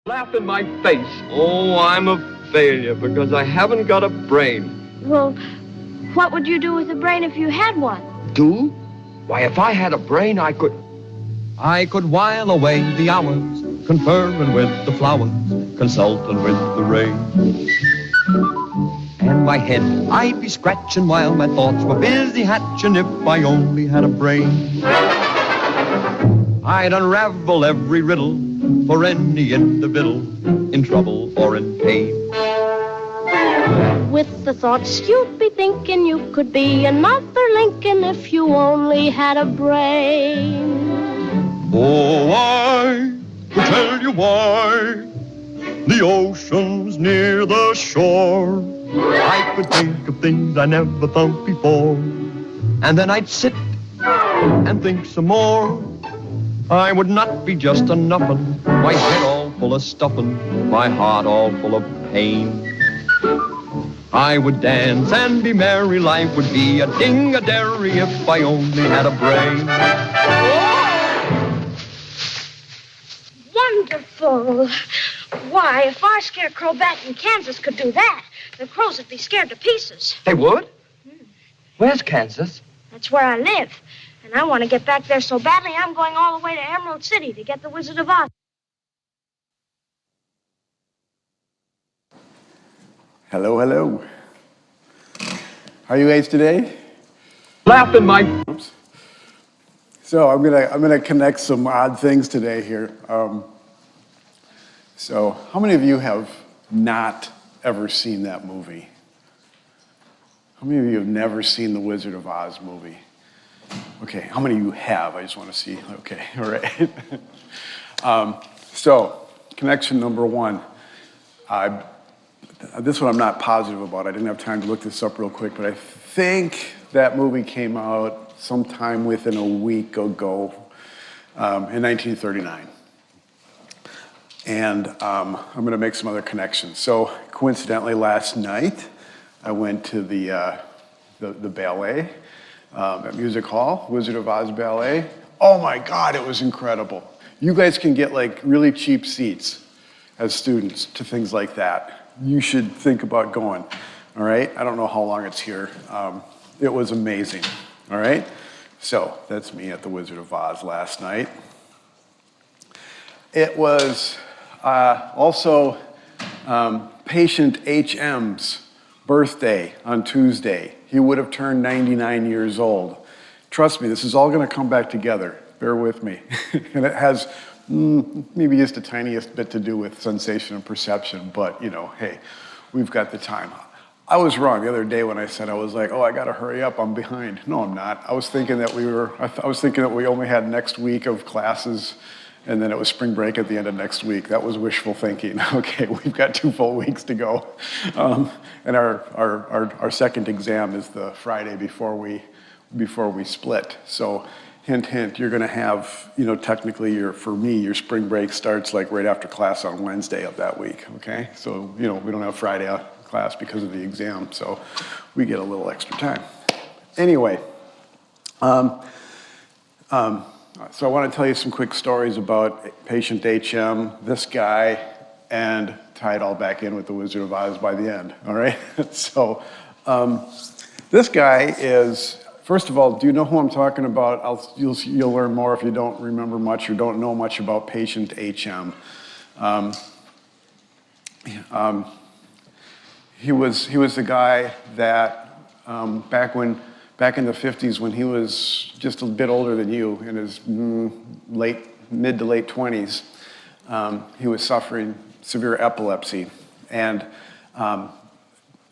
Laugh in my face. Oh, I'm a failure because I haven't got a brain. Well, what would you do with a brain if you had one? Do? Why, if I had a brain, I could while away the hours, conferring with the flowers, consulting with the rain. And my head I'd be scratching while my thoughts were busy hatching if I only had a brain. I'd unravel every riddle for any individual in trouble or in pain. With the thoughts you'd be thinking you could be another Lincoln if you only had a brain. Oh, I could tell you why the ocean's near the shore. I could think of things I never thought before, and then I'd sit and think some more. I would not be just a nuffin', my head all full of stuffin', my heart all full of pain. I would dance and be merry, life would be a ding-a-dairy if I only had a brain. Wonderful. Why, if our scarecrow back in Kansas could do that, the crows would be scared to pieces. They would? Where's Kansas? That's where I live. And I want to get back there so badly, I'm going all the way to Emerald City to get the Wizard of Oz. Hello, hello. How are you guys today? Laugh in my... Oops. So I'm gonna connect some odd things today here. So how many of you have not ever seen that movie? How many of you have never seen the Wizard of Oz movie? Okay, how many of you have? I just want to see. Okay, all right. So connection number one. This one I'm not positive about. I didn't have time to look this up real quick, but I think that movie came out sometime within a week ago in 1939. And I'm going to make some other connections. So coincidentally, last night I went to the ballet at Music Hall, Wizard of Oz Ballet. Oh my God, it was incredible. You guys can get like really cheap seats as students to things like that. You should think about going, all right? I don't know how long it's here. It was amazing, all right? So that's me at the Wizard of Oz last night. It was also patient HM's birthday on Tuesday. He would have turned 99 years old. Trust me, this is all gonna come back together. Bear with me. And it has maybe just the tiniest bit to do with sensation and perception, but you know, hey, we've got the time. I was wrong the other day when I said I was like, oh, I gotta hurry up, I'm behind. No, I'm not. I was thinking that we only had next week of classes, and then it was spring break at the end of next week. That was wishful thinking. Okay, we've got 2 full weeks to go. And our second exam is the Friday before we split. So hint, hint, you're gonna have, you know, technically for me, your spring break starts like right after class on Wednesday of that week, okay? So, you know, we don't have Friday class because of the exam, so we get a little extra time. Anyway, so I want to tell you some quick stories about patient HM, this guy, and tie it all back in with the Wizard of Oz by the end, all right? So this guy is, first of all, do you know who I'm talking about? You'll learn more if you don't remember much or don't know much about patient HM. He was the guy that back in the 50s when he was just a bit older than you, in his mid to late 20s, he was suffering severe epilepsy, and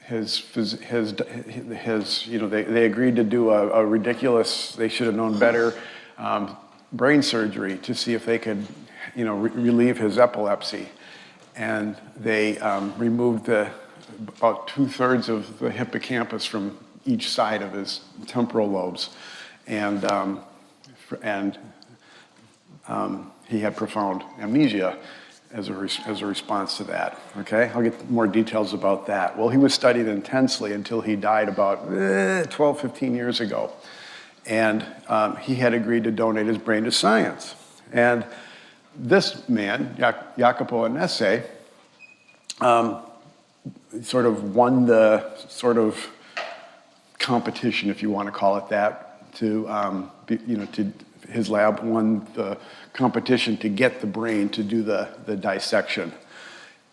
his you know, they agreed to do a ridiculous, they should have known better, brain surgery to see if they could, you know, relieve his epilepsy, and they removed about 2/3 of the hippocampus from each side of his temporal lobes, and he had profound amnesia as a response to that. Okay, I'll get more details about that. Well, he was studied intensely until he died about 12, 15 years ago, and he had agreed to donate his brain to science. And this man, Jacopo Annese, sort of won the sort of competition, if you want to call it that, his lab won the competition to get the brain to do the dissection.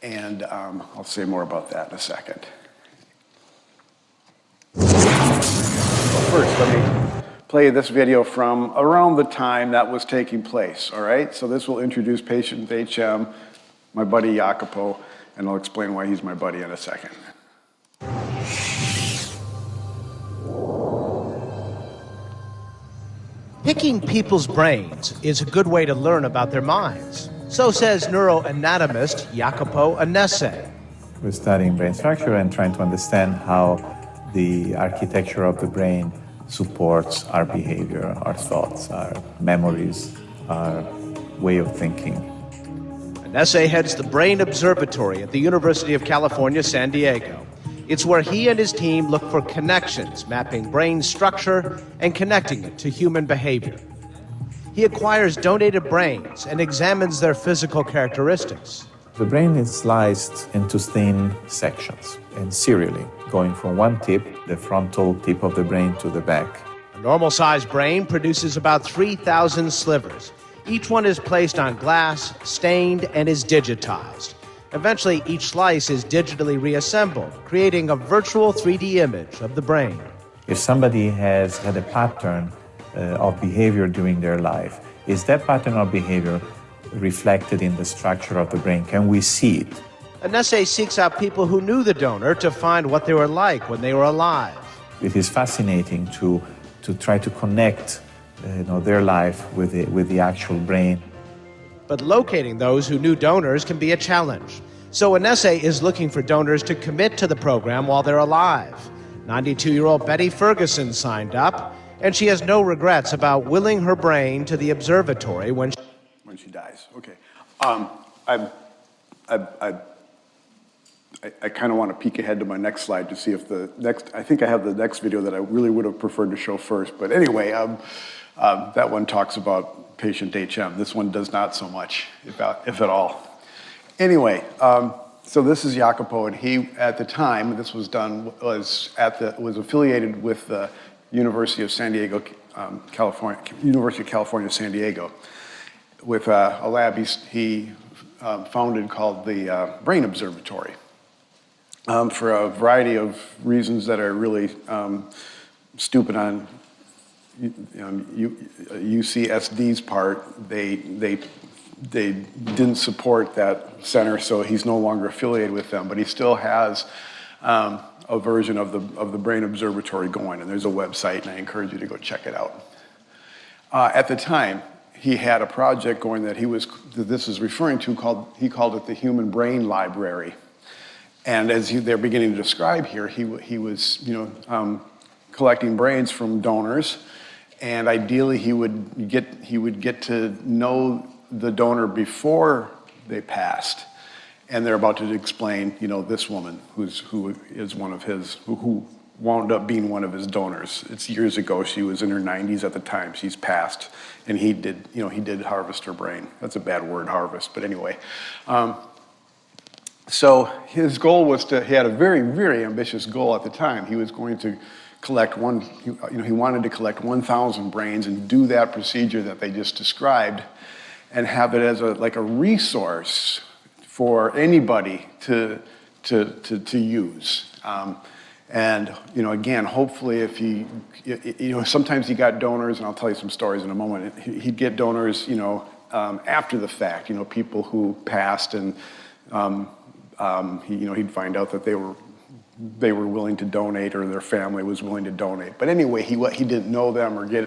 And I'll say more about that in a second. First, let me play this video from around the time that was taking place, all right? So this will introduce patient HM, my buddy Jacopo, and I'll explain why he's my buddy in a second. Picking people's brains is a good way to learn about their minds. So says neuroanatomist Jacopo Annese. We're studying brain structure and trying to understand how the architecture of the brain supports our behavior, our thoughts, our memories, our way of thinking. Annese heads the Brain Observatory at the University of California, San Diego. It's where he and his team look for connections, mapping brain structure and connecting it to human behavior. He acquires donated brains and examines their physical characteristics. The brain is sliced into thin sections and serially, going from one tip, the frontal tip of the brain, to the back. A normal-sized brain produces about 3,000 slivers. Each one is placed on glass, stained, and is digitized. Eventually, each slice is digitally reassembled, creating a virtual 3D image of the brain. If somebody has had a pattern of behavior during their life, is that pattern of behavior reflected in the structure of the brain? Can we see it? Annese seeks out people who knew the donor to find what they were like when they were alive. It is fascinating to try to connect their life with the actual brain. But locating those who knew donors can be a challenge. So Annese is looking for donors to commit to the program while they're alive. 92-year-old Betty Ferguson signed up, and she has no regrets about willing her brain to the observatory when she dies. Okay. I kind of want to peek ahead to my next slide to see if I think I have the next video that I really would have preferred to show first. But anyway, that one talks about patient HM. This one does not so much, if at all. Anyway, so this is Jacopo, and he, at the time this was done, was affiliated with the University of San Diego, California, University of California, San Diego, with a lab he founded called the Brain Observatory. For a variety of reasons that are really stupid on UCSD's part, they didn't support that center, so he's no longer affiliated with them. But he still has a version of the Brain Observatory going, and there's a website, and I encourage you to go check it out. At the time, he had a project going that this is referring to he called it the Human Brain Library. And as they're beginning to describe here, he was collecting brains from donors, and ideally he would get to know the donor before they passed. And they're about to explain, this woman who wound up being one of his donors. It's years ago. She was in her 90s at the time. She's passed, and he did harvest her brain. That's a bad word, harvest, but anyway. So his goal was he had a very, very ambitious goal at the time. He was going to collect he wanted to collect 1,000 brains and do that procedure that they just described and have it as a resource for anybody to use. And again, hopefully if sometimes he got donors, and I'll tell you some stories in a moment, he'd get donors, after the fact, people who passed, and he'd find out that they were willing to donate, or their family was willing to donate. But anyway, he didn't know them or he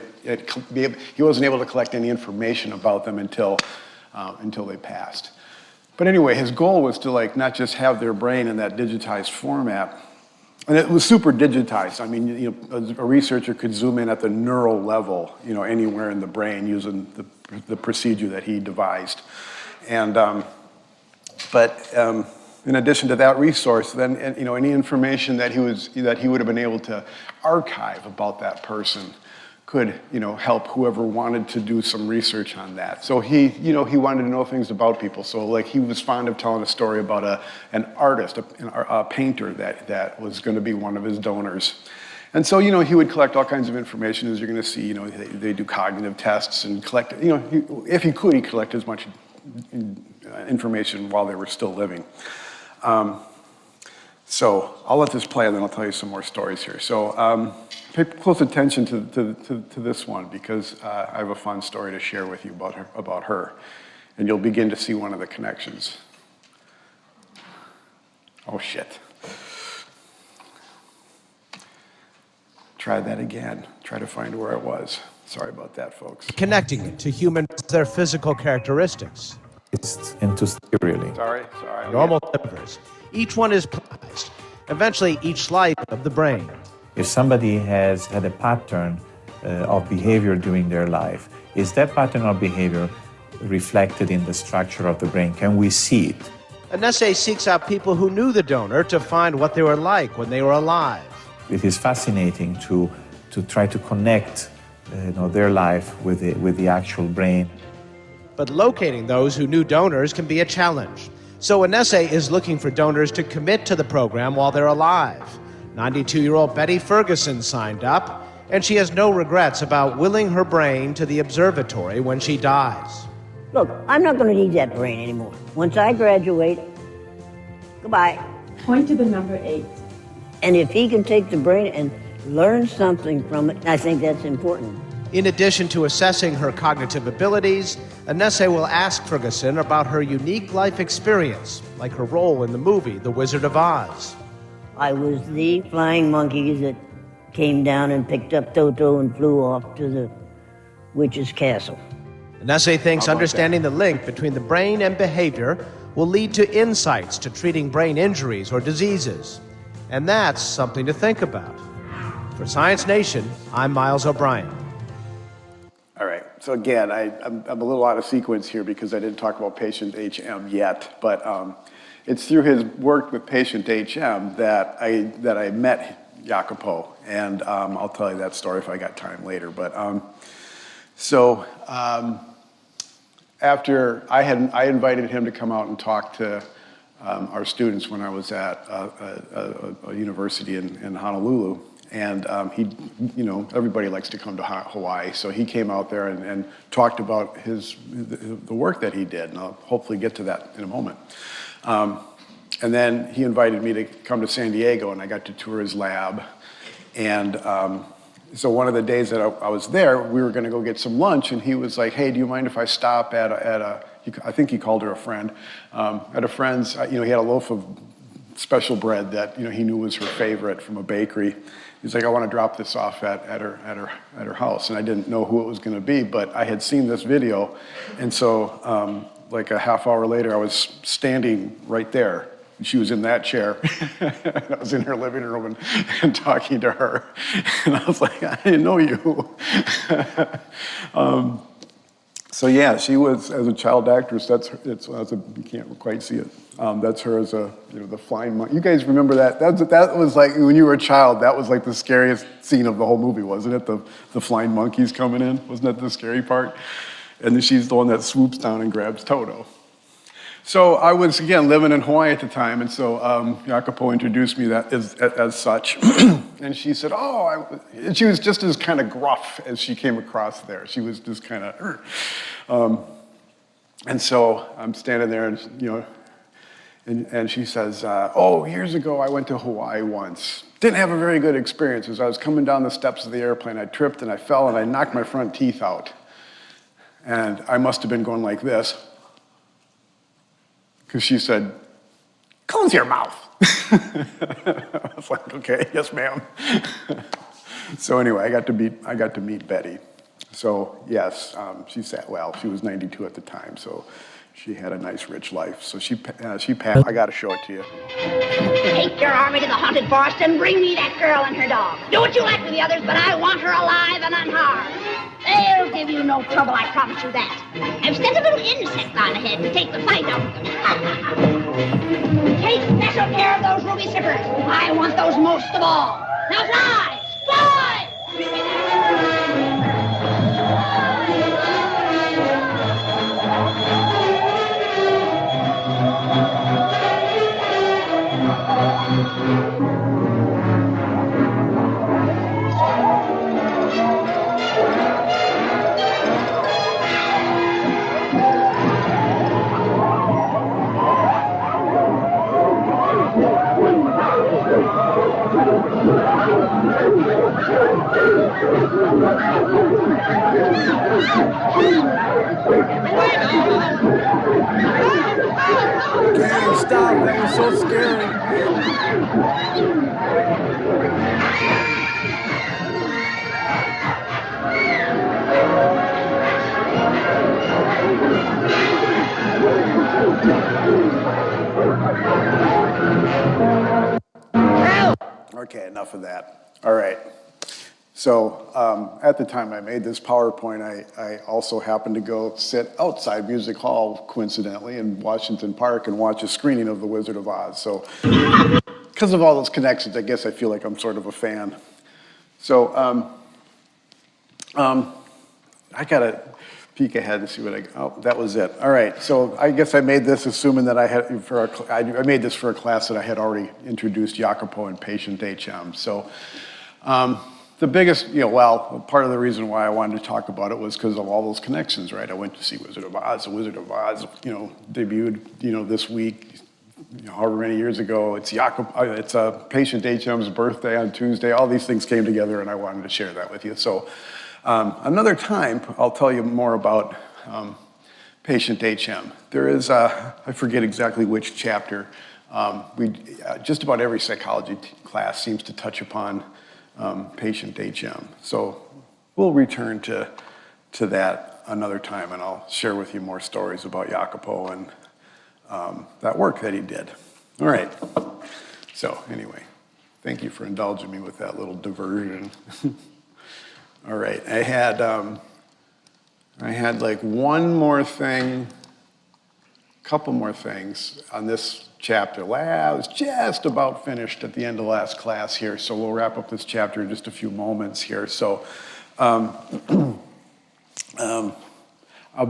wasn't able to collect any information about them until they passed. But anyway, his goal was to not just have their brain in that digitized format, and it was super digitized. I mean, a researcher could zoom in at the neural level, anywhere in the brain using the procedure that he devised. And in addition to that resource, then any information that he would have been able to archive about that person could, help whoever wanted to do some research on that. So he wanted to know things about people. So like he was fond of telling a story about an artist, a painter that was going to be one of his donors. And so, he would collect all kinds of information, as you're going to see. They do cognitive tests and collect, if he could, he collect as much information while they were still living. So I'll let this play and then I'll tell you some more stories here. So pay close attention to this one because I have a fun story to share with you about her. And you'll begin to see one of the connections. Oh, shit. Try that again. Try to find where it was. Sorry about that, folks. Connecting it to humans, their physical characteristics. It's into really. Sorry. Normal livers. Each one is prized. Eventually, each slice of the brain. If somebody has had a pattern of behavior during their life, is that pattern of behavior reflected in the structure of the brain? Can we see it? An essay seeks out people who knew the donor to find what they were like when they were alive. It is fascinating to try to connect their life with the actual brain. But locating those who knew donors can be a challenge. So an essay is looking for donors to commit to the program while they're alive. 92-year-old Betty Ferguson signed up, and she has no regrets about willing her brain to the observatory when she dies. Look, I'm not going to need that brain anymore. Once I graduate, goodbye. Point to the number 8. And if he can take the brain and learn something from it, I think that's important. In addition to assessing her cognitive abilities, an essay will ask Ferguson about her unique life experience, like her role in the movie The Wizard of Oz. I was the flying monkey that came down and picked up Toto and flew off to the witch's castle. An essay thinks understanding the link between the brain and behavior will lead to insights to treating brain injuries or diseases. And that's something to think about. For Science Nation, I'm Miles O'Brien. All right. So again, I'm a little out of sequence here because I didn't talk about patient HM yet, but it's through his work with patient HM that I met Jacopo, and I'll tell you that story if I got time later. But after I invited him to come out and talk to our students when I was at a university in Honolulu. And everybody likes to come to Hawaii, so he came out there and talked about the work that he did, and I'll hopefully get to that in a moment. And then he invited me to come to San Diego, and I got to tour his lab. And so one of the days that I was there, we were going to go get some lunch, and he was like, "Hey, do you mind if I stop at I think he called her a friend, at a friend's, he had a loaf of special bread that, he knew was her favorite from a bakery. He's like, I want to drop this off at her house. And I didn't know who it was going to be, but I had seen this video. And so like a half hour later, I was standing right there. And she was in that chair. And I was in her living room and talking to her. And I was like, I didn't know you. So yeah, she was, as a child actress, you can't quite see it. That's her as the flying monkey. You guys remember that? That was like, when you were a child, that was like the scariest scene of the whole movie, wasn't it? The flying monkeys coming in, wasn't that the scary part? And then she's the one that swoops down and grabs Toto. So I was, again, living in Hawaii at the time, and so Jacopo introduced me as such. And she said, and she was just as kind of gruff as she came across there. She was just kind of, and so I'm standing there, and and she says, years ago I went to Hawaii once. Didn't have a very good experience. As I was coming down the steps of the airplane, I tripped and I fell and I knocked my front teeth out. And I must have been going like this. Because she said, close your mouth. I was like, okay, yes, ma'am. So anyway, I got to meet Betty. So yes, she was 92 at the time, so she had a nice, rich life. So she passed. I got to show it to you. Take your army to the haunted forest and bring me that girl and her dog. Do what you like with the others, but I want her alive and unharmed. They'll give you no trouble, I promise you that. I've sent a little insect on ahead to take the fight out of them. Take special care of those ruby zippers. I want those most of all. Now fly! Fly! Gary, stop. That was so scary. Okay, enough of that. All right. So at the time I made this PowerPoint, I also happened to go sit outside Music Hall, coincidentally, in Washington Park and watch a screening of The Wizard of Oz. So because of all those connections, I guess I feel like I'm sort of a fan. So I got to peek ahead and see what oh, that was it. All right, so I guess I made this assuming that I made this for a class that I had already introduced Jacopo and patient HM. So the biggest, well, part of the reason why I wanted to talk about it was because of all those connections, right? I went to see Wizard of Oz. The Wizard of Oz, debuted, this week, however many years ago. It's patient HM's birthday on Tuesday. All these things came together, and I wanted to share that with you. So another time, I'll tell you more about patient HM. There is, I forget exactly which chapter, just about every psychology class seems to touch upon patient HM. So we'll return to that another time, and I'll share with you more stories about Jacopo and that work that he did. All right. So anyway, thank you for indulging me with that little diversion. All right. I had like one more thing, couple more things on this chapter. I was just about finished at the end of last class here, so we'll wrap up this chapter in just a few moments here. So I'm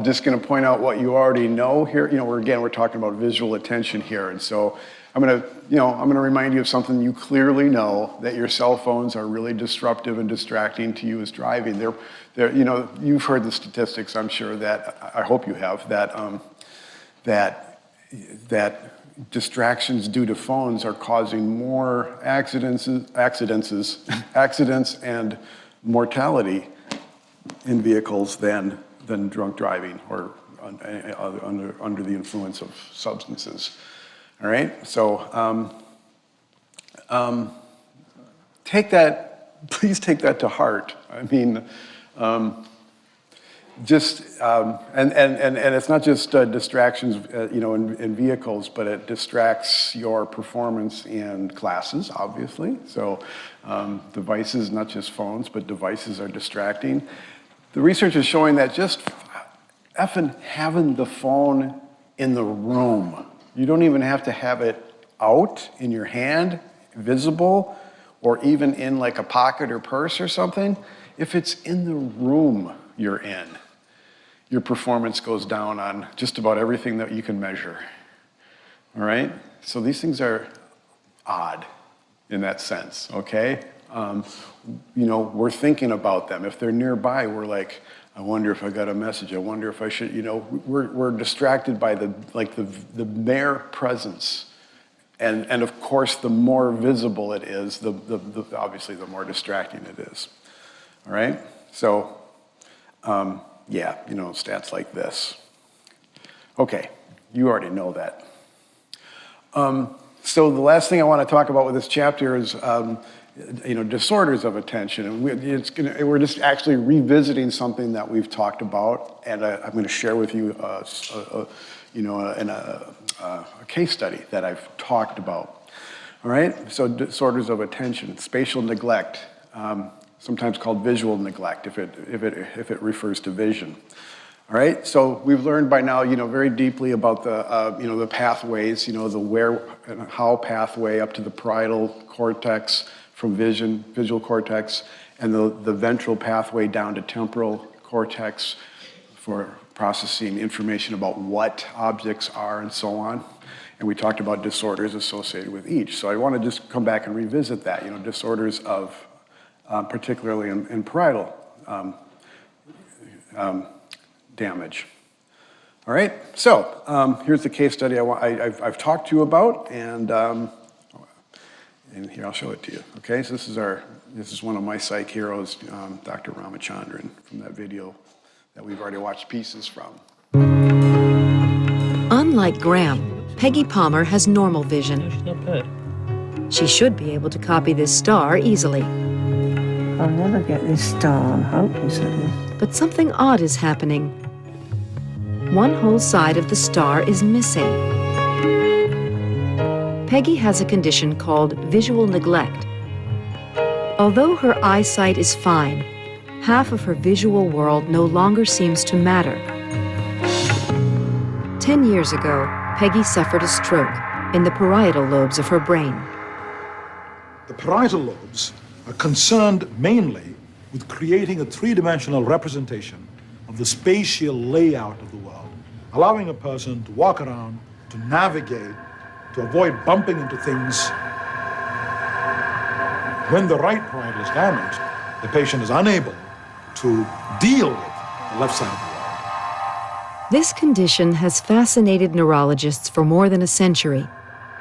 just going to point out what you already know here. We're talking about visual attention here, and so I'm going to remind you of something you clearly know, that your cell phones are really disruptive and distracting to you as driving. You've heard the statistics, I'm sure, that I hope you have, that distractions due to phones are causing more accidents and mortality in vehicles than drunk driving or under the influence of substances. All right, so please take that to heart. I mean, and it's not just distractions, in vehicles, but it distracts your performance in classes, obviously. So devices, not just phones, but devices are distracting. The research is showing that just effing having the phone in the room, you don't even have to have it out in your hand, visible, or even in like a pocket or purse or something. If it's in the room you're in, your performance goes down on just about everything that you can measure. All right? So these things are odd in that sense, okay? We're thinking about them. If they're nearby, we're like, I wonder if I got a message. I wonder if I should, we're distracted by the mere presence. And of course, the more visible it is, obviously the more distracting it is. All right? So, stats like this. Okay, you already know that. So the last thing I want to talk about with this chapter is, disorders of attention. And we're just actually revisiting something that we've talked about, and I'm going to share with you, a case study that I've talked about. All right. So disorders of attention, spatial neglect, sometimes called visual neglect, if it refers to vision. All right, so we've learned by now, very deeply about the pathways, the where and how pathway up to the parietal cortex from visual cortex, and the ventral pathway down to temporal cortex for processing information about what objects are and so on. And we talked about disorders associated with each. So I want to just come back and revisit that, disorders of, particularly in parietal damage. All right, so here's the case study I've talked to you about, and here I'll show it to you. Okay, so this is one of my psych heroes, Dr. Ramachandran, from that video that we've already watched pieces from. Unlike Graham, Peggy Palmer has normal vision. She's not bad. She should be able to copy this star easily. I'll never get this star, I'm hopeless at this. But something odd is happening. One whole side of the star is missing. Peggy has a condition called visual neglect. Although her eyesight is fine, half of her visual world no longer seems to matter. 10 years ago, Peggy suffered a stroke in the parietal lobes of her brain. The parietal lobes are concerned mainly with creating a three-dimensional representation of the spatial layout of the world, allowing a person to walk around, to navigate, to avoid bumping into things. When the right parietal is damaged, the patient is unable to deal with the left side of the world. This condition has fascinated neurologists for more than a century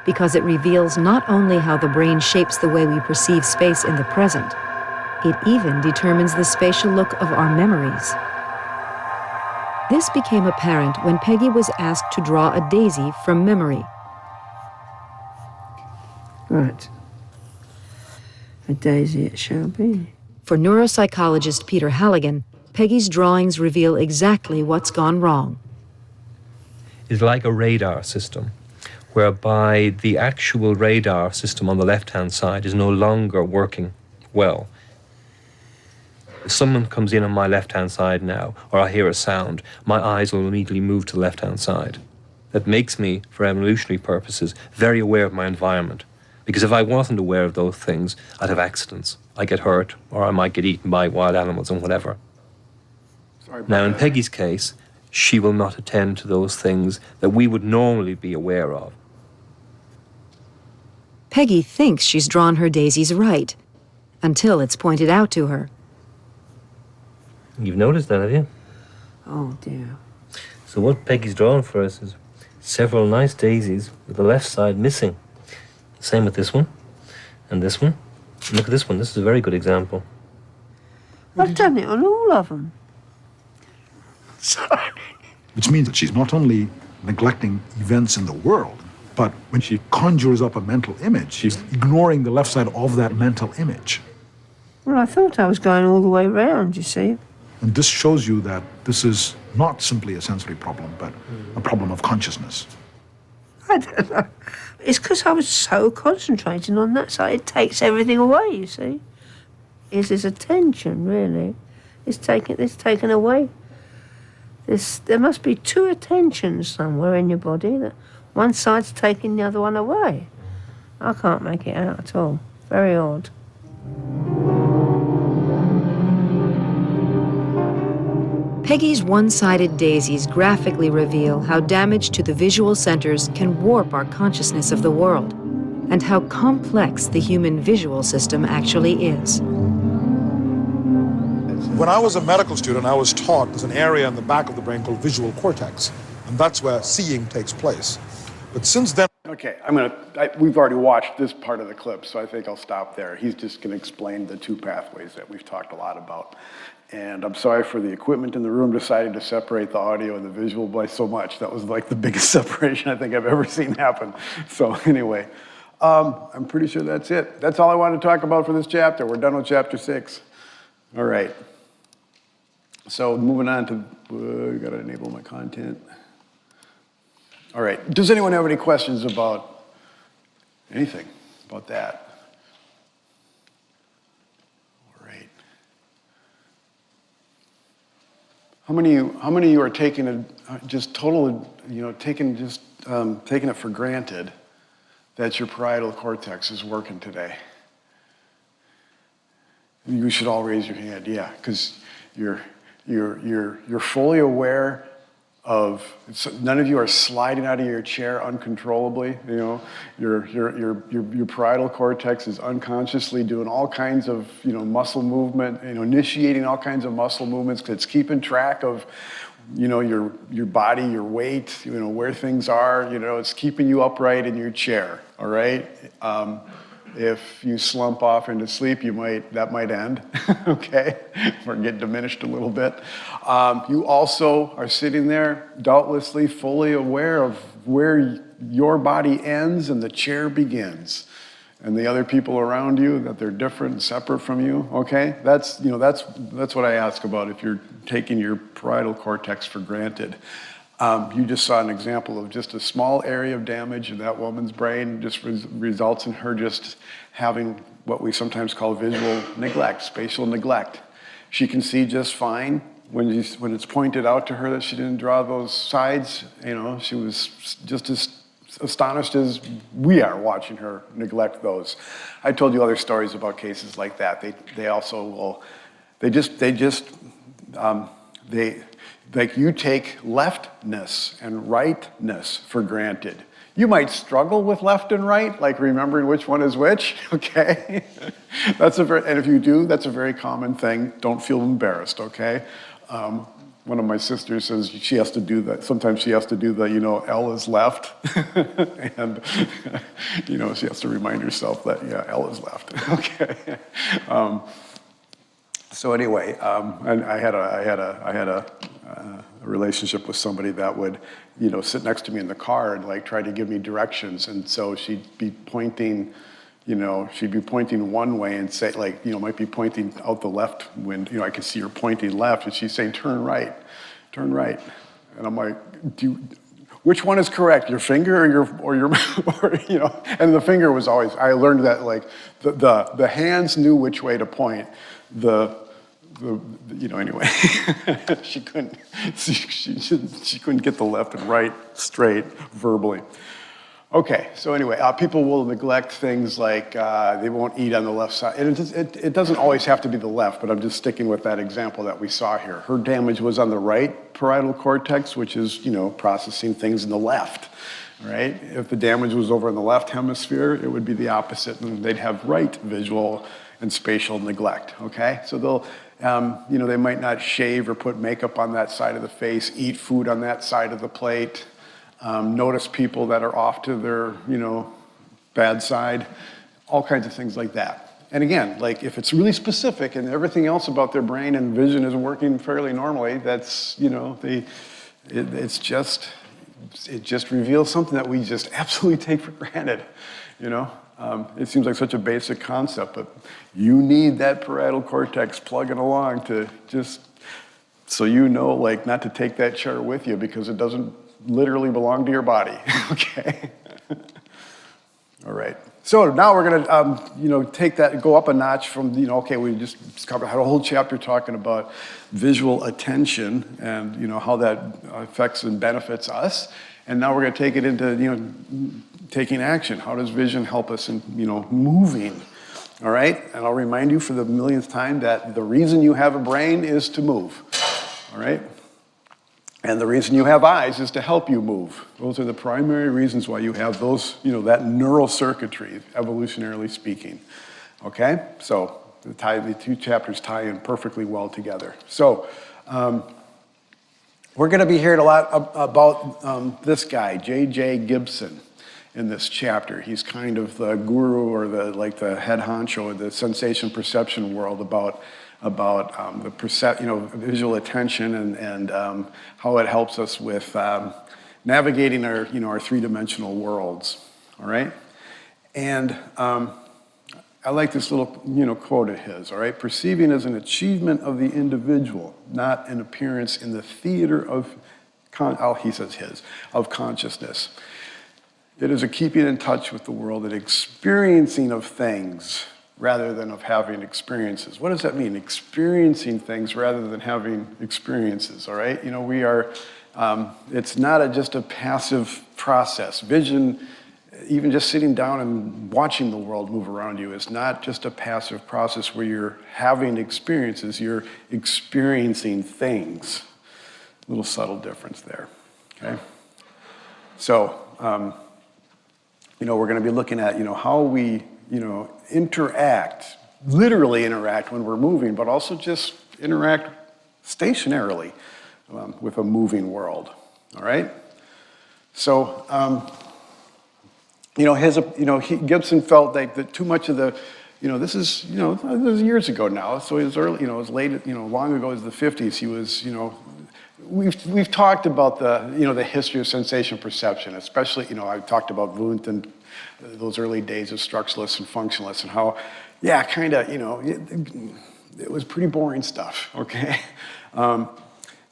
because it reveals not only how the brain shapes the way we perceive space in the present, it even determines the spatial look of our memories. This became apparent when Peggy was asked to draw a daisy from memory. Right. A daisy it shall be. For neuropsychologist Peter Halligan, Peggy's drawings reveal exactly what's gone wrong. It's like a radar system, whereby the actual radar system on the left-hand side is no longer working well. If someone comes in on my left-hand side now, or I hear a sound, my eyes will immediately move to the left-hand side. That makes me, for evolutionary purposes, very aware of my environment. Because if I wasn't aware of those things, I'd have accidents. I'd get hurt, or I might get eaten by wild animals and whatever. Now, in Peggy's case, she will not attend to those things that we would normally be aware of. Peggy thinks she's drawn her daisies right, until it's pointed out to her. You've noticed that, have you? Oh, dear. So what Peggy's drawn for us is several nice daisies with the left side missing. Same with this one, and this one. And look at this one, this is a very good example. I've done it on all of them. Sorry. Which means that she's not only neglecting events in the world, but when she conjures up a mental image, she's ignoring the left side of that mental image. Well, I thought I was going all the way round, you see. And this shows you that this is not simply a sensory problem, but a problem of consciousness. I don't know. It's because I was so concentrating on that side. It takes everything away, you see. It's this attention, really. It's taken away. There must be two attentions somewhere in your body. That one side's taking the other one away. I can't make it out at all. Very odd. Peggy's one-sided daisies graphically reveal how damage to the visual centers can warp our consciousness of the world, and how complex the human visual system actually is. When I was a medical student, I was taught there's an area in the back of the brain called visual cortex, and that's where seeing takes place. But since then... Okay, we've already watched this part of the clip, so I think I'll stop there. He's just going to explain the two pathways that we've talked a lot about. And I'm sorry for the equipment in the room deciding to separate the audio and the visual by so much. That was like the biggest separation I think I've ever seen happen. So anyway, I'm pretty sure that's it. That's all I wanted to talk about for this chapter. We're done with chapter 6. All right. So moving on to, gotta enable my content. All right, does anyone have any questions about anything about that? All right. How many of you are taking taking it for granted that your parietal cortex is working today? You should all raise your hand, yeah, because you're fully aware none of you are sliding out of your chair uncontrollably. You know, your parietal cortex is unconsciously doing all kinds of, you know, muscle movement, you know, initiating all kinds of muscle movements, because it's keeping track of, you know, your body, your weight, you know, where things are. You know, it's keeping you upright in your chair. All right. If you slump off into sleep, that might end, okay, or get diminished a little bit. You also are sitting there, doubtlessly fully aware of where your body ends and the chair begins, and the other people around you, that they're different and separate from you. Okay, that's what I ask about if you're taking your parietal cortex for granted. You just saw an example of just a small area of damage in that woman's brain just results in her just having what we sometimes call visual neglect, spatial neglect. She can see just fine when it's pointed out to her that she didn't draw those sides. You know, she was just as astonished as we are watching her neglect those. I told you other stories about cases like that. They also will, like you take leftness and rightness for granted. You might struggle with left and right, like remembering which one is which, okay? And if you do, that's a very common thing. Don't feel embarrassed, okay? One of my sisters says she has to do that. Sometimes she has to do the, you know, L is left. And, you know, she has to remind herself that, yeah, L is left, okay? So anyway, and I had a relationship with somebody that would, you know, sit next to me in the car and like try to give me directions. And so she'd be pointing one way and say, like, you know, might be pointing out the left window. You know, I could see her pointing left, and she's saying, turn right. And I'm like, which one is correct, your finger or your you know? And the finger was always, I learned that like the hands knew which way to point. You know, anyway, she couldn't get the left and right straight verbally. Okay, so anyway, people will neglect things like they won't eat on the left side. And it doesn't always have to be the left, but I'm just sticking with that example that we saw here. Her damage was on the right parietal cortex, which is, you know, processing things in the left, right? If the damage was over in the left hemisphere, it would be the opposite, and they'd have right visual and spatial neglect, okay? So they'll, you know, they might not shave or put makeup on that side of the face, eat food on that side of the plate, notice people that are off to their, you know, bad side, all kinds of things like that. And again, like if it's really specific and everything else about their brain and vision is working fairly normally, that's, you know, it just reveals something that we just absolutely take for granted, you know? It seems like such a basic concept, but you need that parietal cortex plugging along to just, so you know, like not to take that chair with you because it doesn't literally belong to your body, okay? All right. So now we're gonna, you know, take that, go up a notch from, you know, okay, we just covered, had a whole chapter talking about visual attention and, you know, how that affects and benefits us. And now we're going to take it into, you know, taking action. How does vision help us in, you know, moving? All right? And I'll remind you for the millionth time that the reason you have a brain is to move. All right? And the reason you have eyes is to help you move. Those are the primary reasons why you have those, you know, that neural circuitry, evolutionarily speaking. Okay? So the two chapters tie in perfectly well together. So, we're going to be hearing a lot about this guy, J.J. Gibson, in this chapter. He's kind of the guru or the head honcho of the sensation perception world about the visual attention and how it helps us with navigating our three-dimensional worlds. All right, and I like this little, quote of his, all right? Perceiving is an achievement of the individual, not an appearance in the theater of, he says his, of consciousness. It is a keeping in touch with the world, an experiencing of things rather than of having experiences. What does that mean? Experiencing things rather than having experiences, all right? We are, it's not just a passive process. Vision, even just sitting down and watching the world move around you, is not just a passive process where you're having experiences, you're experiencing things. Little subtle difference there. okay? So, we're going to be looking at, how we, interact, literally interact when we're moving, but also just interact stationarily with a moving world, all right? So, Gibson felt like that too much of the, this is years ago now, so it was early, it was late, long ago as the 50s, he was, we've talked about the history of sensation perception, especially, I talked about Wundt and those early days of structuralists and functionalists and how, it was pretty boring stuff, okay?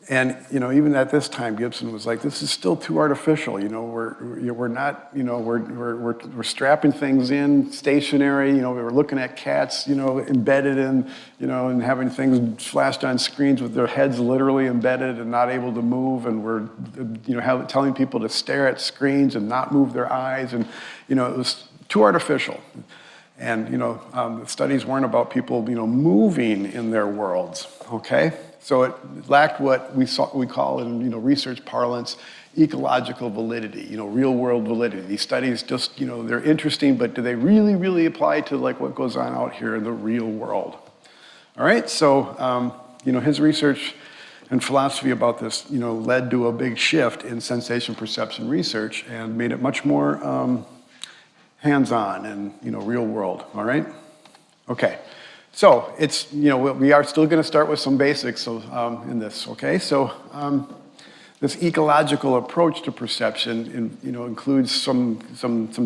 And even at this time, Gibson was like, "This is still too artificial. We're not. We're strapping things in stationary. We're looking at cats. Embedded in. And having things flashed on screens with their heads literally embedded and not able to move. And we're, telling people to stare at screens and not move their eyes. And it was too artificial. And the studies weren't about people moving in their worlds. Okay." So it lacked what we call in research parlance ecological validity, real world validity. These studies just they're interesting, but do they really, really apply to like what goes on out here in the real world? All right. So his research and philosophy about this led to a big shift in sensation perception research and made it much more hands-on and real world. All right. Okay. So it's, we are still going to start with some basics in this, okay? So this ecological approach to perception, includes some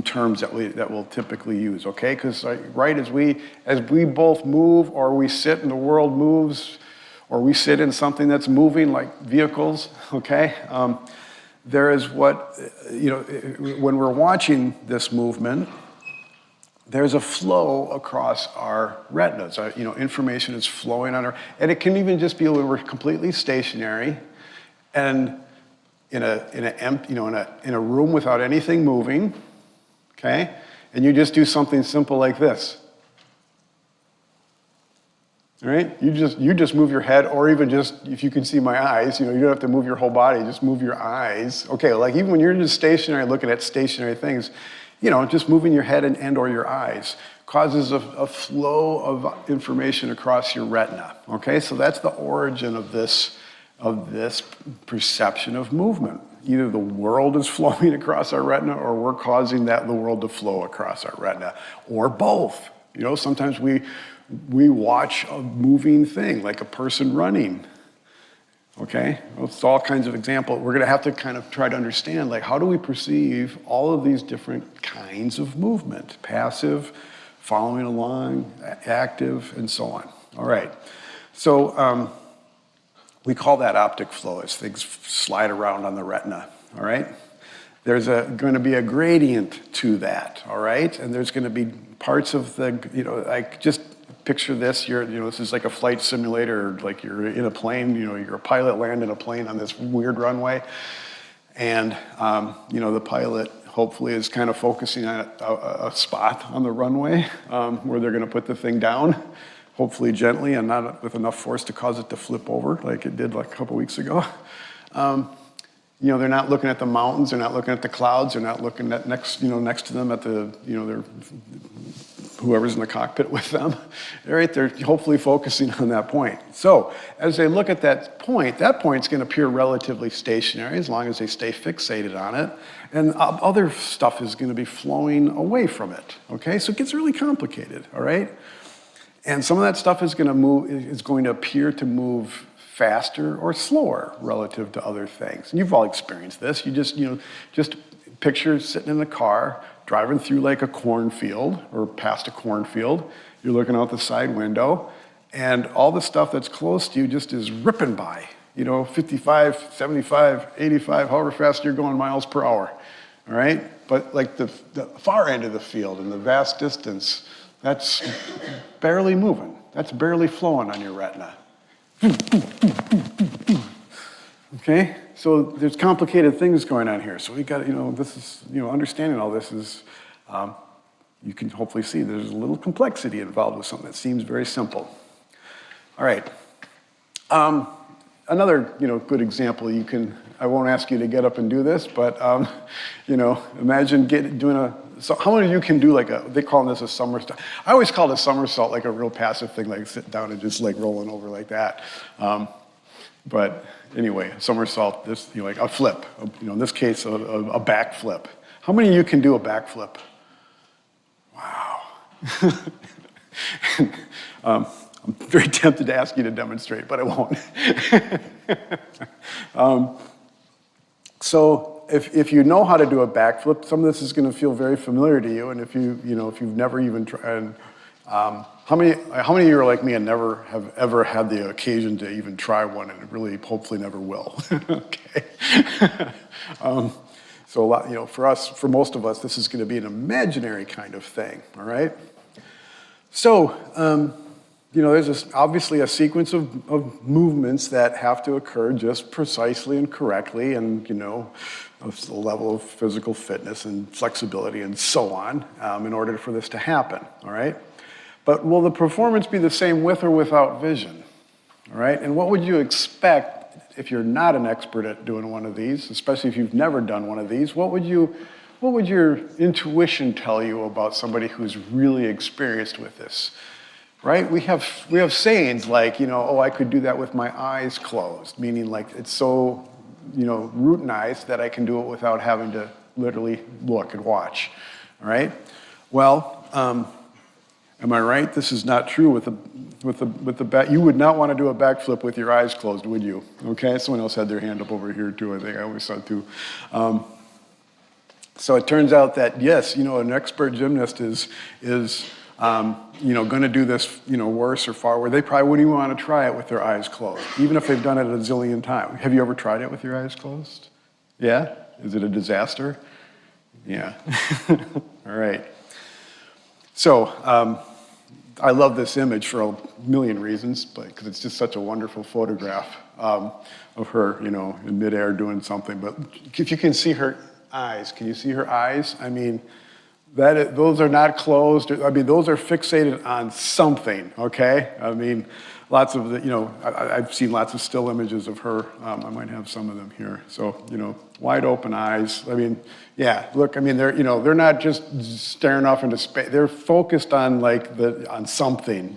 terms that we'll typically use, okay? Because right as we both move, or we sit and the world moves, or we sit in something that's moving like vehicles, okay? There is what when we're watching this movement, there's a flow across our retinas. Information is flowing on our, and it can even just be when we're completely stationary, and in a room without anything moving, okay, and you just do something simple like this. All right, you just move your head, or even just if you can see my eyes, you don't have to move your whole body, just move your eyes. Okay, like even when you're just stationary, looking at stationary things. Just moving your head and or your eyes causes a flow of information across your retina, okay? So that's the origin of this perception of movement. Either the world is flowing across our retina, or we're causing the world to flow across our retina, or both. Sometimes we watch a moving thing, like a person running. Okay, it's all kinds of examples. We're going to have to kind of try to understand, like, how do we perceive all of these different kinds of movement? Passive, following along, active, and so on. All right, so we call that optic flow as things slide around on the retina, all right? There's going to be a gradient to that, all right? And there's going to be parts of the, like just picture this, this is like a flight simulator, like you're in a plane, you're a pilot landing a plane on this weird runway, and the pilot hopefully is kind of focusing on a spot on the runway where they're going to put the thing down, hopefully gently and not with enough force to cause it to flip over like it did like a couple weeks ago. They're not looking at the mountains, they're not looking at the clouds, they're not looking at next to them at the, they're whoever's in the cockpit with them, right? They're hopefully focusing on that point. So as they look at that point's going to appear relatively stationary as long as they stay fixated on it, and other stuff is going to be flowing away from it, okay? So it gets really complicated, all right? And some of that stuff is going to appear to move faster or slower relative to other things. And you've all experienced this. You just picture sitting in a car, driving through like a cornfield or past a cornfield. You're looking out the side window, and all the stuff that's close to you just is ripping by, 55, 75, 85, however fast you're going miles per hour, all right? But like the far end of the field in the vast distance, that's barely moving. That's barely flowing on your retina. Okay, so there's complicated things going on here. So we got, this is, understanding all this is, you can hopefully see there's a little complexity involved with something that seems very simple. All right, another, good example you can I won't ask you to get up and do this, but you know, imagine doing a. So how many of you can do like they call this a somersault? I always call it a somersault like a real passive thing, like sit down and just like rolling over like that. But anyway, a somersault, this, you know, like a flip, you know, in this case, a back flip. How many of you can do a back flip? Wow. I'm very tempted to ask you to demonstrate, but I won't. So if you know how to do a backflip, some of this is going to feel very familiar to you. And if if you've never even tried, how many of you are like me and never have ever had the occasion to even try one, and really hopefully never will? Okay. So a lot, for most of us, this is going to be an imaginary kind of thing. All right. So. There's obviously a sequence of movements that have to occur just precisely and correctly, and, a level of physical fitness and flexibility and so on, in order for this to happen, all right? But will the performance be the same with or without vision, all right? And what would you expect if you're not an expert at doing one of these, especially if you've never done one of these? What would your intuition tell you about somebody who's really experienced with this? Right? We have sayings like, I could do that with my eyes closed, meaning like it's so, routinized that I can do it without having to literally look and watch. All right? Well, am I right? This is not true with the back. You would not want to do a backflip with your eyes closed, would you? Okay? Someone else had their hand up over here too. I think I always saw it too. So it turns out that yes, an expert gymnast is going to do this, worse or far, where they probably wouldn't even want to try it with their eyes closed, even if they've done it a zillion times. Have you ever tried it with your eyes closed? Yeah? Is it a disaster? Yeah. All right. So I love this image for a million reasons, because it's just such a wonderful photograph of her, in midair doing something. But if you can see her eyes, can you see her eyes? I mean, those are not closed. I mean, those are fixated on something, okay? I mean, lots of I've seen lots of still images of her. I might have some of them here. So, wide open eyes. I mean, yeah, look, I mean, they're not just staring off into space. They're focused on on something,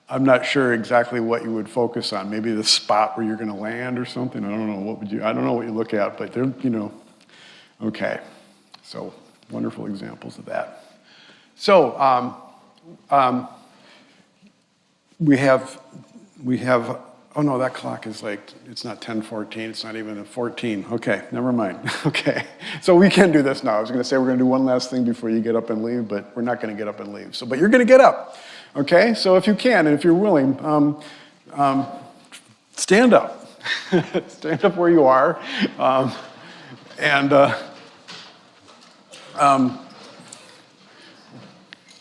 I'm not sure exactly what you would focus on. Maybe the spot where you're going to land or something. I don't know. I don't know what you look at, but they're, okay. So, wonderful examples of that. So we have. Oh no, that clock is it's not 10:14. It's not even 14. Okay, never mind. Okay, so we can do this now. I was going to say we're going to do one last thing before you get up and leave, but we're not going to get up and leave. But you're going to get up. Okay, so if you can and if you're willing, stand up. Stand up where you are,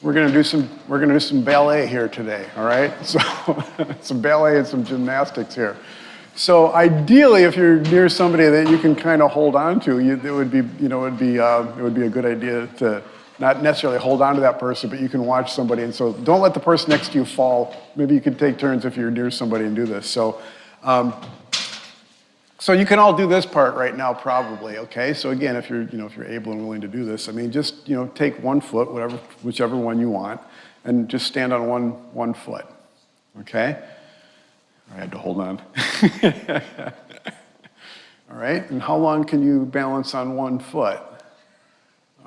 we're going to do some ballet here today, all right? So some ballet and some gymnastics here. So ideally, if you're near somebody that you can kind of hold on to, it would be a good idea to not necessarily hold on to that person, but you can watch somebody. And so don't let the person next to you fall. Maybe you could take turns if you're near somebody and do this. So you can all do this part right now, probably. Okay. So again, if you're able and willing to do this, I mean, just take one foot, whichever one you want, and just stand on one foot. Okay. I had to hold on. All right. And how long can you balance on one foot?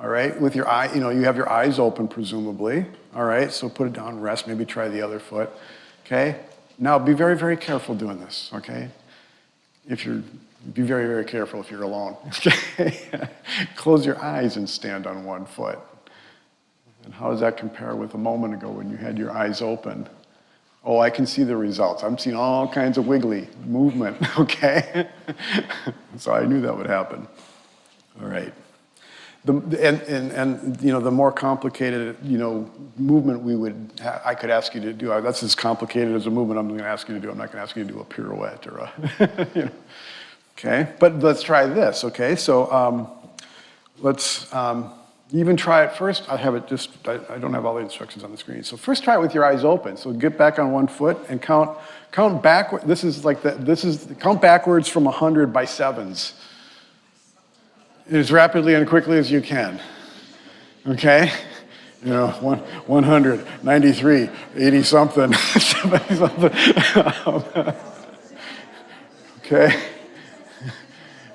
All right. With your eye, you have your eyes open, presumably. All right. So put it down, rest. Maybe try the other foot. Okay. Now be very, very careful doing this. Okay. Be very, very careful if you're alone. Close your eyes and stand on one foot. And how does that compare with a moment ago when you had your eyes open? Oh, I can see the results. I'm seeing all kinds of wiggly movement, okay? So I knew that would happen. All right. The more complicated, movement I could ask you to do. That's as complicated as a movement I'm going to ask you to do. I'm not going to ask you to do a pirouette or a, Okay. But let's try this. Okay. So let's Even try it first. I don't have all the instructions on the screen. So first try it with your eyes open. So get back on one foot and count backward. Count backwards from 100 by sevens. As rapidly and quickly as you can. Okay? 100, 93, 80 something, 70 something. Okay?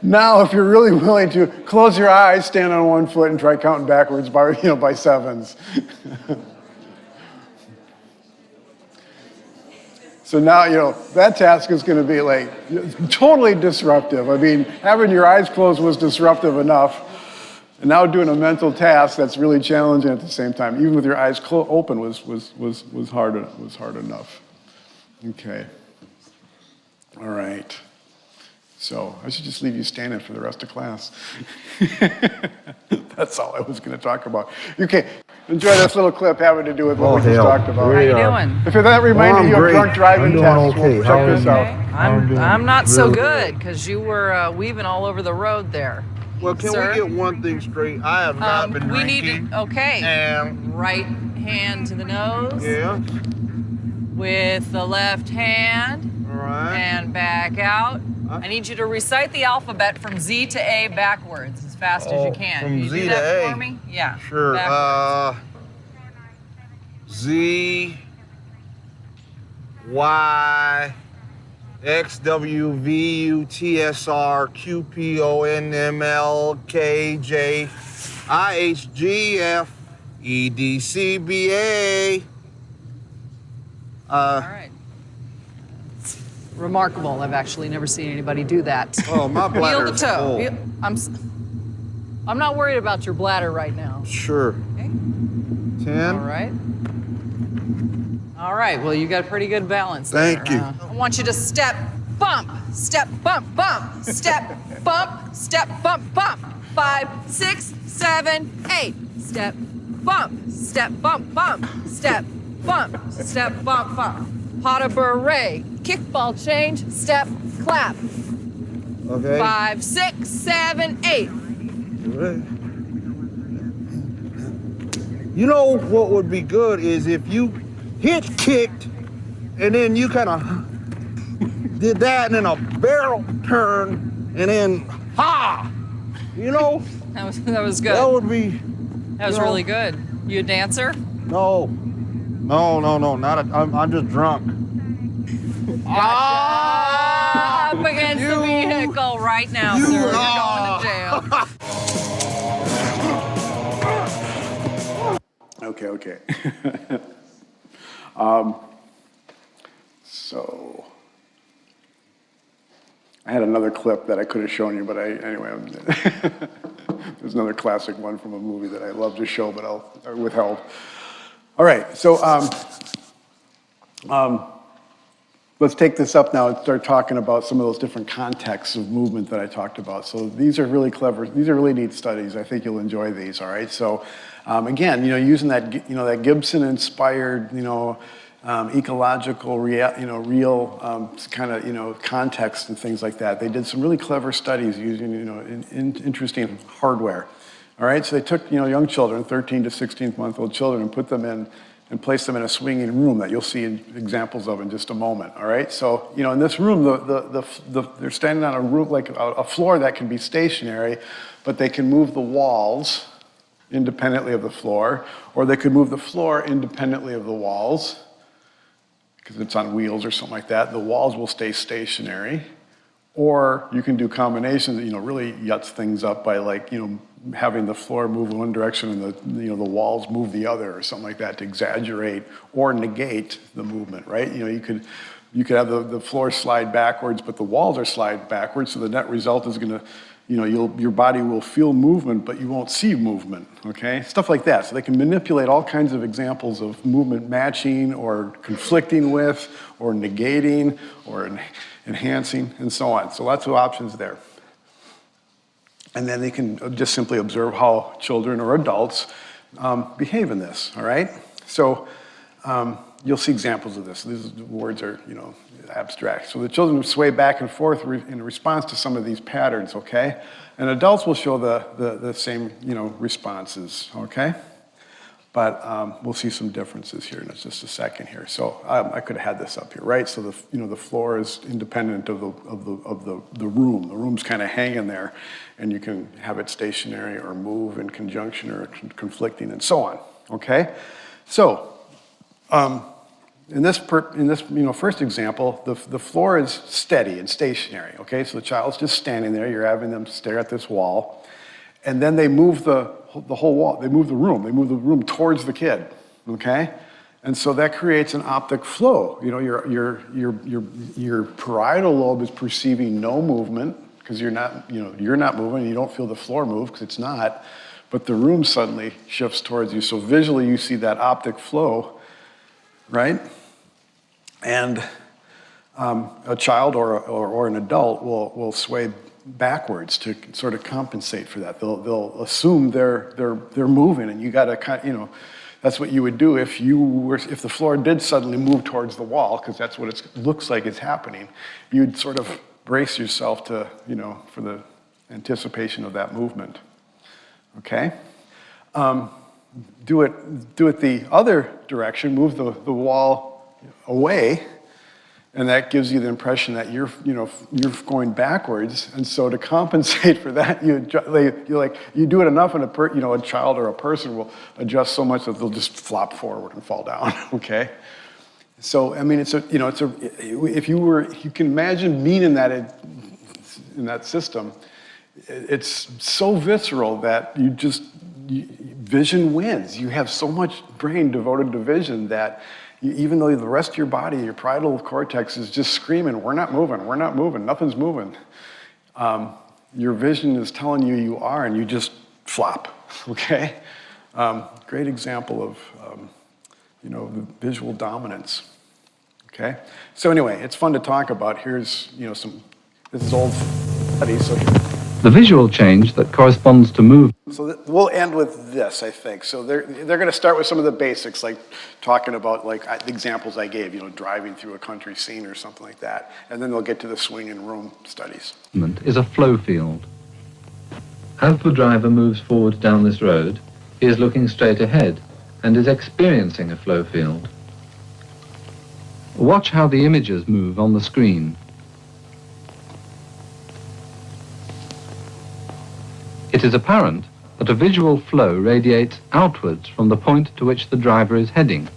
Now, if you're really willing to, close your eyes, stand on one foot, and try counting backwards by sevens. So now, that task is going to be like totally disruptive. I mean, having your eyes closed was disruptive enough. And now doing a mental task that's really challenging at the same time, even with your eyes open, was hard enough. Okay. All right. So I should just leave you standing for the rest of class. That's all I was going to talk about. Okay, enjoy this little clip having to do with what we just talked about. How you doing? If that reminded you of drunk driving tests, okay. well, check this out. I'm not so good because you were weaving all over the road there. Well, can we get one thing straight? I have not been drinking. Okay. And right hand to the nose. Yeah. With the left hand. All right. And back out. I need you to recite the alphabet from Z to A backwards as fast as you can. From Can you Z do to that A? for me? Yeah. Sure. Backwards. Z, Y, X, W, V, U, T, S, R, Q, P, O, N, M, L, K, J, I, H, G, F, E, D, C, B, A. All right. It's remarkable. I've actually never seen anybody do that. Oh, my bladder's Heel to toe. full. I'm not worried about your bladder right now. Sure. Okay. 10. All right. All right. Well, you got pretty good balance there. Thank you. I want you to step, bump, step, bump, bump, step, bump, step, bump, bump. 5, 6, 7, 8. Step, bump, step, bump, bump, step, bump, step, bump, bump. Pas de bourrée, kickball change, step, clap. Okay. 5, 6, 7, 8. You know what would be good is if you hitch kicked and then you kind of did that and then a barrel turn and then ha! You know? That was good. That would be. That was really good. You a dancer? No, not I'm just drunk. Up against the vehicle right now, sir. You're going to jail. Okay. So I had another clip that I could have shown you, but anyway, there's another classic one from a movie that I love to show, but I withheld. All right, so let's take this up now and start talking about some of those different contexts of movement that I talked about. So these are really clever, these are really neat studies. I think you'll enjoy these, all right? So again, using that, that Gibson-inspired, ecological, real kind of, context and things like that. They did some really clever studies using, interesting hardware. All right, so they took, young children, 13 to 16-month-old children, and put them in and placed them in a swinging room that you'll see examples of in just a moment. All right, so in this room, they're standing on a roof, like a floor that can be stationary, but they can move the walls independently of the floor, or they could move the floor independently of the walls because it's on wheels or something like that. The walls will stay stationary, or you can do combinations that really yuts things up by having the floor move in one direction and the walls move the other or something like that to exaggerate or negate the movement, right? You could have the floor slide backwards, but the walls are slide backwards, so the net result is going to, your body will feel movement, but you won't see movement, okay? Stuff like that. So they can manipulate all kinds of examples of movement matching or conflicting with or negating or enhancing and so on. So lots of options there. And then they can just simply observe how children or adults behave in this, all right? So You'll see examples of this. These words are, abstract. So the children sway back and forth in response to some of these patterns, okay? And adults will show the same, responses, okay? But we'll see some differences here in just a second here. So I could have had this up here, right? So the floor is independent of the room. The room's kind of hanging there, and you can have it stationary or move in conjunction or conflicting and so on, okay? So in this first example, the floor is steady and stationary, okay? So the child's just standing there. You're having them stare at this wall, and then they move the whole wall. They move the room. They move the room towards the kid, okay? And so that creates an optic flow. Your parietal lobe is perceiving no movement because you're not moving. You don't feel the floor move because it's not. But the room suddenly shifts towards you. So visually, you see that optic flow, right? And a child or an adult will sway backwards to sort of compensate for that. They'll assume they're moving, and you got to that's what you would do if the floor did suddenly move towards the wall, because that's what it looks like is happening. You'd sort of brace yourself to for the anticipation of that movement. Okay. Do it the other direction. Move the wall away. And that gives you the impression that you're going backwards, and so to compensate for that, you do it enough, and a child or a person will adjust so much that they'll just flop forward and fall down. Okay, so I mean, if you can imagine being in that system, it's so visceral that vision wins. You have so much brain devoted to vision that. Even though the rest of your body, your parietal cortex is just screaming, we're not moving, nothing's moving. Your vision is telling you are, and you just flop, okay? Great example of, the visual dominance, okay? So anyway, it's fun to talk about. Here's, this is old study, so. The visual change that corresponds to movement. So we'll end with this, I think. So they're going to start with some of the basics, like talking about the examples I gave, driving through a country scene or something like that. And then they'll get to the swing and room studies. Is a flow field. As the driver moves forward down this road, he is looking straight ahead and is experiencing a flow field. Watch how the images move on the screen. It is apparent that a visual flow radiates outwards from the point to which the driver is heading.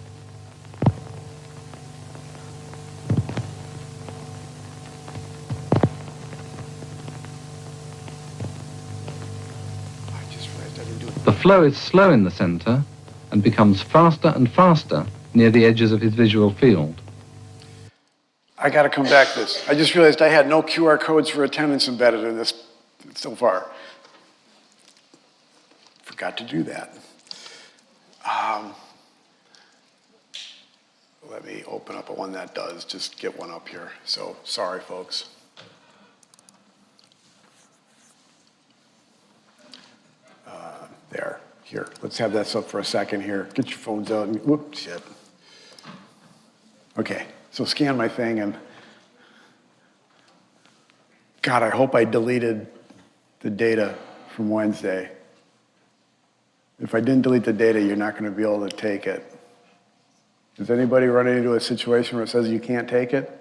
The flow is slow in the center and becomes faster and faster near the edges of his visual field. I got to come back to this. I just realized I had no QR codes for attendance embedded in this so far. Forgot to do that. Let me open up one that does. Just get one up here. So sorry, folks. There. Here. Let's have that up for a second here. Get your phones out. Whoops, shit. Okay. So scan my thing, and God, I hope I deleted the data from Wednesday. If I didn't delete the data, you're not going to be able to take it. Does anybody run into a situation where it says you can't take it?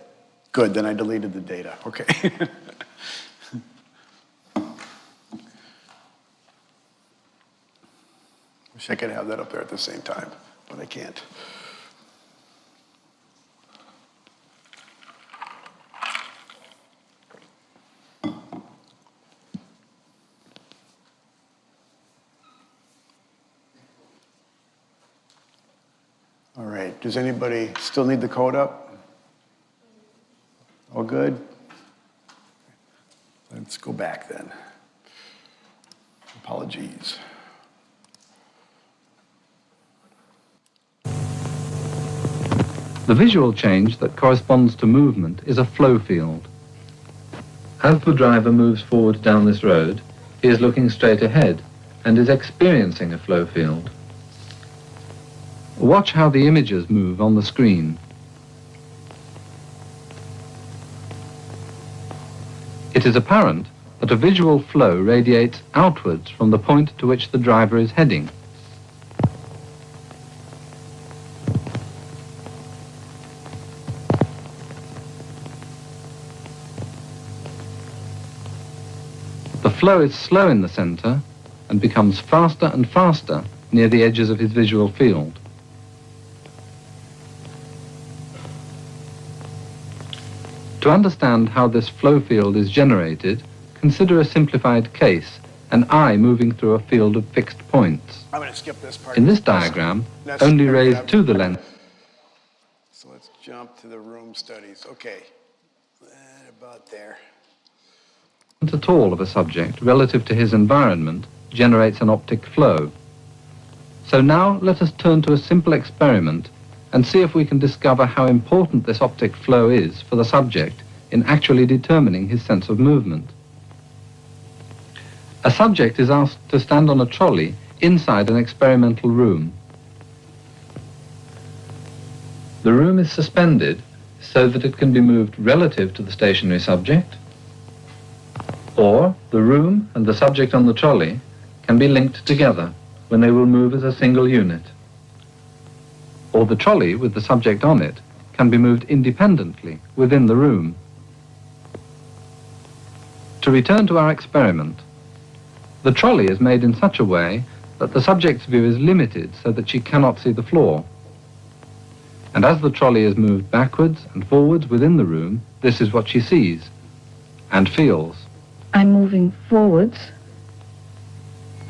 Good, then I deleted the data. Okay. Wish I could have that up there at the same time, but I can't. All right, does anybody still need the code up? All good? Let's go back then. Apologies. The visual change that corresponds to movement is a flow field. As the driver moves forward down this road, he is looking straight ahead and is experiencing a flow field. Watch how the images move on the screen. It is apparent that a visual flow radiates outwards from the point to which the driver is heading. The flow is slow in the center and becomes faster and faster near the edges of his visual field. To understand how this flow field is generated, consider a simplified case, an eye moving through a field of fixed points. I'm going to skip this part. In this diagram, only rays to the lens. So let's jump to the room studies. Okay, right about there. At all of a subject relative to his environment generates an optic flow. So now let us turn to a simple experiment and see if we can discover how important this optic flow is for the subject in actually determining his sense of movement. A subject is asked to stand on a trolley inside an experimental room. The room is suspended so that it can be moved relative to the stationary subject, or the room and the subject on the trolley can be linked together when they will move as a single unit. Or the trolley with the subject on it can be moved independently within the room. To return to our experiment, the trolley is made in such a way that the subject's view is limited so that she cannot see the floor. And as the trolley is moved backwards and forwards within the room, this is what she sees and feels. I'm moving forwards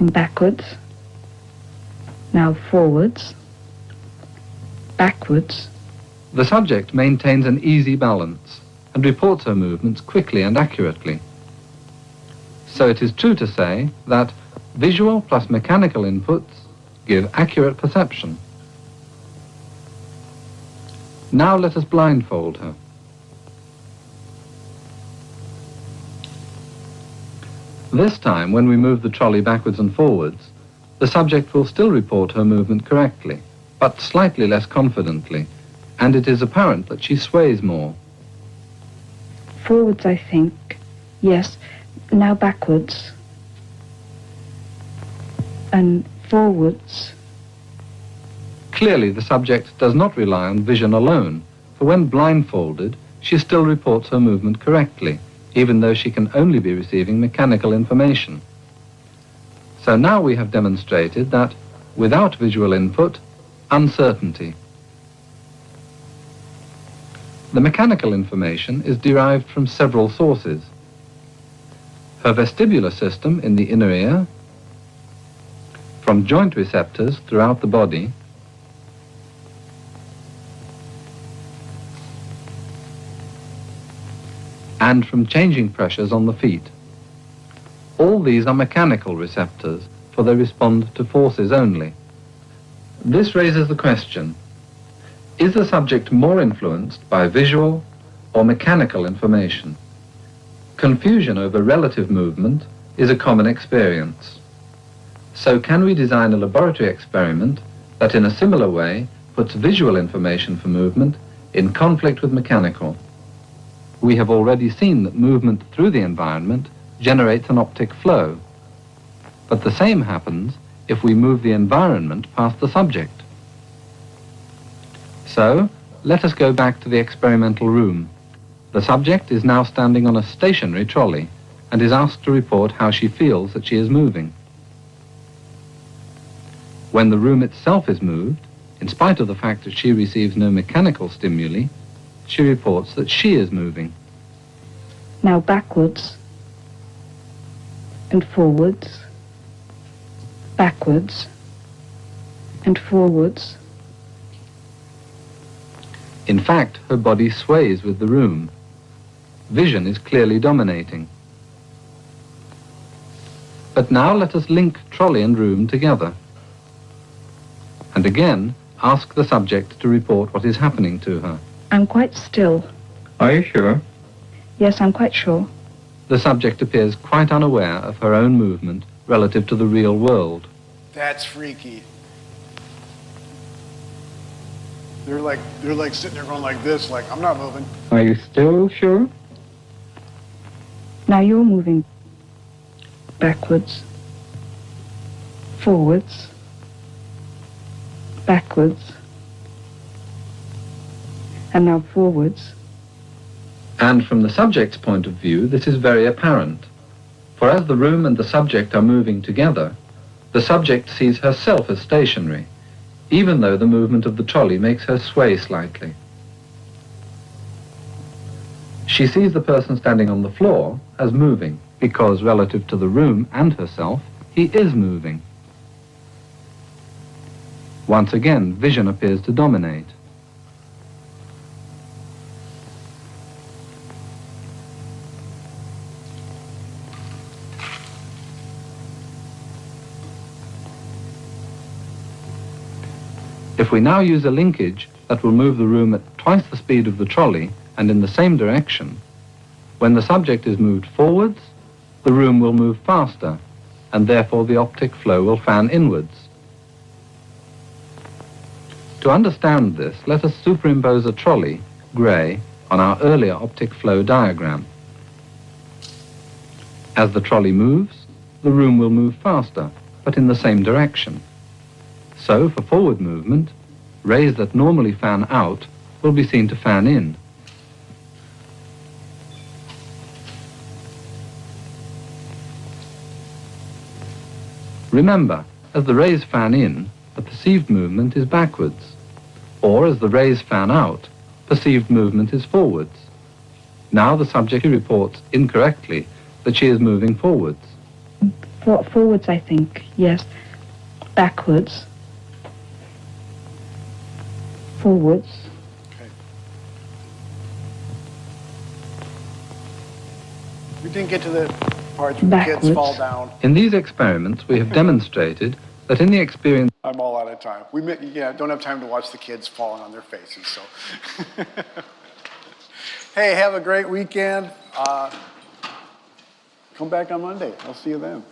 and backwards, now forwards, backwards. The subject maintains an easy balance and reports her movements quickly and accurately. So it is true to say that visual plus mechanical inputs give accurate perception. Now let us blindfold her. This time, when we move the trolley backwards and forwards, the subject will still report her movement correctly, but slightly less confidently, and it is apparent that she sways more. Forwards, I think. Yes. Now backwards. And forwards. Clearly, the subject does not rely on vision alone, for when blindfolded, she still reports her movement correctly, even though she can only be receiving mechanical information. So now we have demonstrated that, without visual input, uncertainty. The mechanical information is derived from several sources. Her vestibular system in the inner ear, from joint receptors throughout the body, and from changing pressures on the feet. All these are mechanical receptors, for they respond to forces only. This raises the question, is the subject more influenced by visual or mechanical information? Confusion over relative movement is a common experience. So can we design a laboratory experiment that in a similar way puts visual information for movement in conflict with mechanical? We have already seen that movement through the environment generates an optic flow. But the same happens if we move the environment past the subject. So, let us go back to the experimental room. The subject is now standing on a stationary trolley and is asked to report how she feels that she is moving. When the room itself is moved, in spite of the fact that she receives no mechanical stimuli, she reports that she is moving. Now backwards and forwards, backwards and forwards. In fact, her body sways with the room. Vision is clearly dominating. But now let us link trolley and room together. And again, ask the subject to report what is happening to her. I'm quite still. Are you sure? Yes, I'm quite sure. The subject appears quite unaware of her own movement relative to the real world. That's freaky. They're like sitting there going like this, like, I'm not moving. Are you still sure? Now you're moving backwards, forwards, backwards, and now forwards. And from the subject's point of view, this is very apparent. For as the room and the subject are moving together, the subject sees herself as stationary, even though the movement of the trolley makes her sway slightly. She sees the person standing on the floor as moving, because relative to the room and herself, he is moving. Once again, vision appears to dominate. If we now use a linkage that will move the room at twice the speed of the trolley and in the same direction, when the subject is moved forwards, the room will move faster, and therefore the optic flow will fan inwards. To understand this, let us superimpose a trolley, grey, on our earlier optic flow diagram. As the trolley moves, the room will move faster, but in the same direction. So, for forward movement, rays that normally fan out will be seen to fan in. Remember, as the rays fan in, the perceived movement is backwards, or as the rays fan out, perceived movement is forwards. Now the subject reports incorrectly that she is moving forwards. Forwards, I think, yes. Backwards. Forwards. Okay. We didn't get to the parts where the kids fall down. In these experiments, we have demonstrated that in the experience... I'm all out of time. We don't have time to watch the kids falling on their faces, so. Hey, have a great weekend. Come back on Monday. I'll see you then.